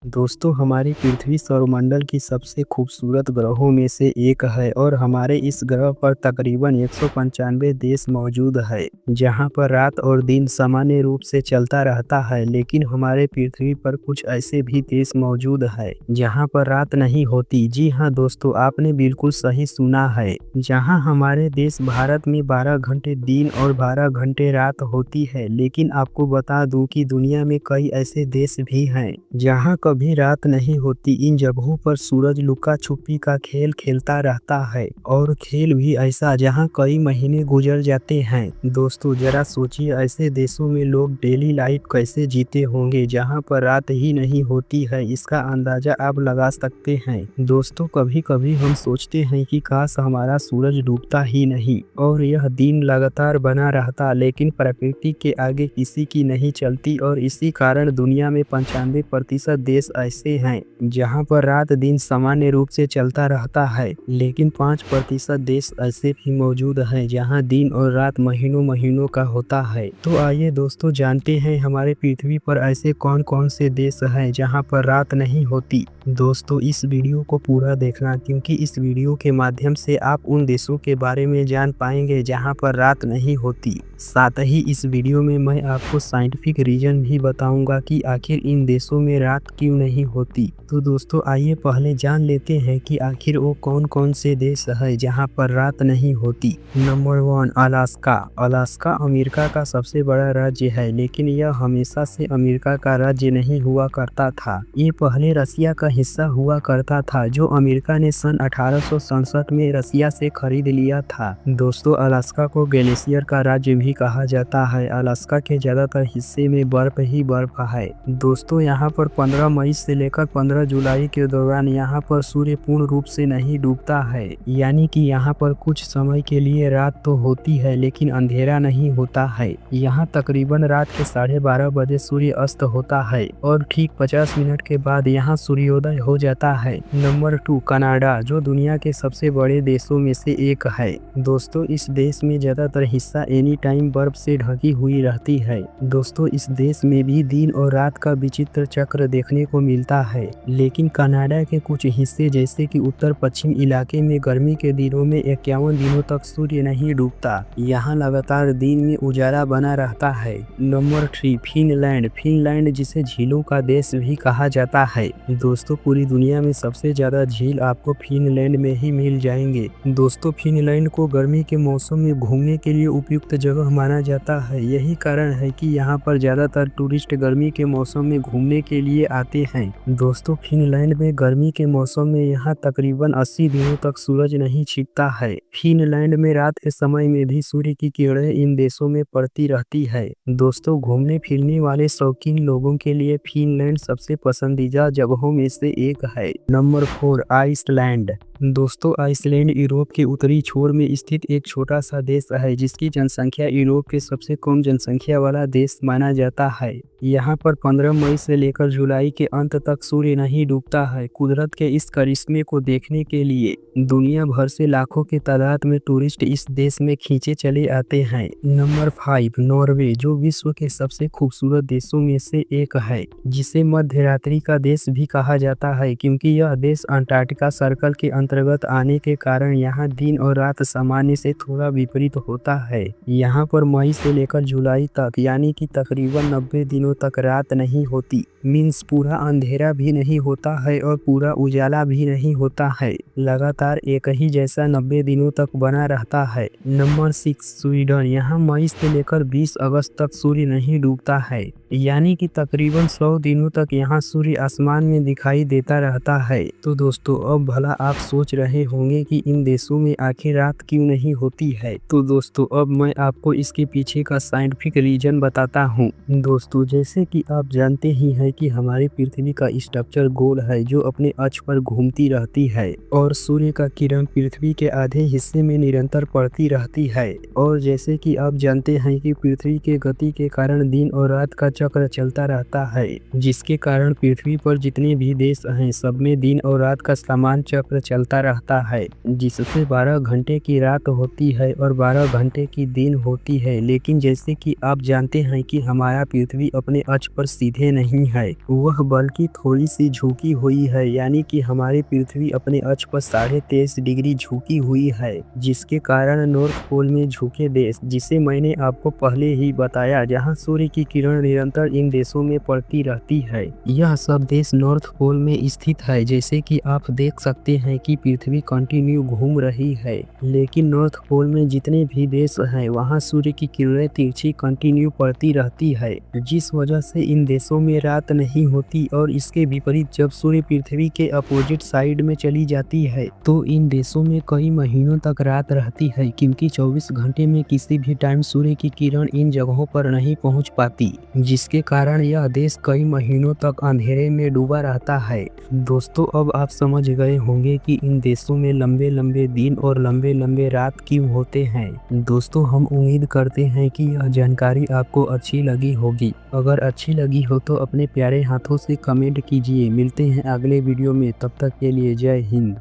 दोस्तों हमारी पृथ्वी सौरमंडल की सबसे खूबसूरत ग्रहों में से एक है और हमारे इस ग्रह पर तकरीबन 195 देश मौजूद है जहां पर रात और दिन सामान्य रूप से चलता रहता है। लेकिन हमारे पृथ्वी पर कुछ ऐसे भी देश मौजूद है जहां पर रात नहीं होती। जी हां दोस्तों, आपने बिल्कुल सही सुना है। जहां हमारे देश भारत में 12 घंटे दिन और 12 घंटे रात होती है। लेकिन आपको बता दूं कि दुनिया में कई ऐसे देश भी हैं जहां कभी रात नहीं होती। इन जगहों पर सूरज लुका छुपी का खेल खेलता रहता है और खेल भी ऐसा जहां कई महीने गुजर जाते हैं। दोस्तों जरा सोचिए, ऐसे देशों में लोग डेली लाइफ कैसे जीते होंगे जहां पर रात ही नहीं होती है। इसका अंदाजा आप लगा सकते हैं। दोस्तों कभी कभी हम सोचते हैं कि काश हमारा सूरज डूबता ही नहीं और यह दिन लगातार बना रहता, लेकिन प्रकृति के आगे किसी की नहीं चलती और इसी कारण दुनिया में 95% देश ऐसे हैं जहां पर रात दिन सामान्य रूप से चलता रहता है। लेकिन 5% देश ऐसे भी मौजूद हैं जहां दिन और रात महीनों महीनों का होता है। तो आइए दोस्तों जानते हैं हमारे पृथ्वी पर ऐसे कौन कौन से देश हैं जहां पर रात नहीं होती। दोस्तों इस वीडियो को पूरा देखना, क्योंकि इस वीडियो के माध्यम से आप उन देशों के बारे में जान पाएंगे जहां पर रात नहीं होती। साथ ही इस वीडियो में मैं आपको साइंटिफिक रीजन भी बताऊंगा कि आखिर इन देशों में रात क्यों नहीं होती। तो दोस्तों आइए पहले जान लेते हैं कि आखिर वो कौन कौन से देश है जहां पर रात नहीं होती। Number 1, Alaska. अलास्का अमेरिका का सबसे बड़ा राज्य है, लेकिन यह हमेशा से अमेरिका का राज्य नहीं हुआ करता था। ये पहले रसिया का हिस्सा हुआ करता था, जो अमेरिका ने सन 1867 में रसिया से खरीद लिया था। दोस्तों अलास्का को ग्लेशियर का राज्य भी कहा जाता है। अलास्का के ज्यादातर हिस्से में बर्फ ही बर्फ है। दोस्तों यहाँ पर 15 मई से लेकर 15 जुलाई के दौरान यहाँ पर सूर्य पूर्ण रूप से नहीं डूबता है, यानी कि यहाँ पर कुछ समय के लिए रात तो होती है लेकिन अंधेरा नहीं होता है। यहाँ तकरीबन रात के 12:30 बजे सूर्य अस्त होता है और ठीक 50 मिनट के बाद यहाँ सूर्योदय हो जाता है। नंबर 2, कनाडा, जो दुनिया के सबसे बड़े देशों में से एक है। दोस्तों इस देश में ज्यादातर हिस्सा एनी टाइम बर्फ से ढकी हुई रहती है। दोस्तों इस देश में भी दिन और रात का विचित्र चक्र देखने को मिलता है, लेकिन कनाडा के कुछ हिस्से जैसे कि उत्तर पश्चिम इलाके में गर्मी के दिनों में 51 दिनों तक सूर्य नहीं डूबता। यहाँ लगातार दिन में उजाला बना रहता है। Number 3, Finland. फिनलैंड जिसे झीलों का देश भी कहा जाता है। दोस्तों पूरी दुनिया में सबसे ज्यादा झील आपको फिनलैंड में ही मिल जाएंगे। दोस्तों फिनलैंड को गर्मी के मौसम में घूमने के लिए उपयुक्त जगह माना जाता है। यही कारण है कि यहाँ पर ज्यादातर टूरिस्ट गर्मी के मौसम में घूमने के लिए आते हैं। दोस्तों फिनलैंड में गर्मी के मौसम में यहाँ तकरीबन 80 दिनों तक सूरज नहीं छिपता है। फिनलैंड में रात के समय में भी सूर्य की किरणें इन देशों में पड़ती रहती है। दोस्तों घूमने फिरने वाले शौकीन लोगों के लिए फिनलैंड सबसे पसंदीदा जगहों में से एक है। Number 4, Iceland. दोस्तों आइसलैंड यूरोप के उत्तरी छोर में स्थित एक छोटा सा देश है, जिसकी जनसंख्या यूरोप के सबसे कम जनसंख्या वाला देश माना जाता है। यहाँ पर 15 मई से लेकर जुलाई के अंत तक सूर्य नहीं डूबता है। कुदरत के इस करिश्मे को देखने के लिए दुनिया भर से लाखों की तादाद में टूरिस्ट इस देश में खींचे चले आते हैं। नंबर 5, नॉर्वे, जो विश्व के सबसे खूबसूरत देशों में से एक है, जिसे मध्य रात्रि का देश भी कहा जाता है, क्योंकि यह देश अंटार्कटिका सर्कल के अंतर्गत आने के कारण यहाँ दिन और रात सामान्य से थोड़ा विपरीत होता है। यहाँ पर मई से लेकर जुलाई तक यानी कि तकरीबन 90 दिनों तक रात नहीं होती। मीन्स पूरा अंधेरा भी नहीं होता है और पूरा उजाला भी नहीं होता है। लगातार एक ही जैसा 90 दिनों तक बना रहता है। Number 6, Sweden. यहाँ मई से लेकर 20 अगस्त तक सूर्य नहीं डूबता है, यानी कि तकरीबन 100 दिनों तक यहाँ सूर्य आसमान में दिखाई देता रहता है। तो दोस्तों अब भला आप सोच रहे होंगे कि इन देशों में आखिर रात क्यों नहीं होती है। तो दोस्तों अब मैं आपको इसके पीछे का साइंटिफिक रीजन बताता हूँ। दोस्तों जैसे कि आप जानते ही हैं कि हमारी पृथ्वी का स्ट्रक्चर गोल है, जो अपने अक्ष पर घूमती रहती है और सूर्य का किरण पृथ्वी के आधे हिस्से में निरंतर पड़ती रहती है। और जैसे कि आप जानते हैं कि पृथ्वी के गति के कारण दिन और रात का चक्र चलता रहता है, जिसके कारण पृथ्वी पर जितने भी देश हैं सब में दिन और रात का समान चक्र चलता रहता है, जिससे 12 घंटे की रात होती है और 12 घंटे की दिन होती है। लेकिन जैसे कि आप जानते हैं कि हमारा पृथ्वी अपने अक्ष पर सीधे नहीं है, है, वह बल्कि थोड़ी सी झुकी हुई है, यानी कि हमारी पृथ्वी अपने अक्ष पर 23.5 डिग्री झुकी हुई है, जिसके कारण नॉर्थ पोल में झुके देश, जिसे मैंने आपको पहले ही बताया, जहां सूर्य की किरण निरंतर इन देशों में पड़ती रहती है। यह सब देश नॉर्थ पोल में स्थित है। जैसे कि आप देख सकते हैं कि पृथ्वी कंटिन्यू घूम रही है, लेकिन नॉर्थ पोल में जितने भी देश हैं वहां सूर्य की किरणें तिरछी कंटिन्यू पड़ती रहती है, जिस वजह से इन देशों में रात नहीं होती। और इसके विपरीत जब सूर्य पृथ्वी के अपोजिट साइड में चली जाती है तो इन देशों में कई महीनों तक रात रहती है, क्योंकि 24 घंटे में किसी भी टाइम सूर्य की किरण इन जगहों पर नहीं पहुंच पाती, जिसके कारण यह देश कई महीनों तक अंधेरे में डूबा रहता है। दोस्तों, अब आप समझ गए होंगे कि इन देशों में लंबे लंबे दिन और लंबे लंबे रात क्यों होते हैं। दोस्तों, हम उम्मीद करते हैं कि यह जानकारी आपको अच्छी लगी होगी। अगर अच्छी लगी हो तो अपने प्यारे हाथों से कमेंट कीजिए। मिलते हैं अगले वीडियो में, तब तक के लिए जय हिंद।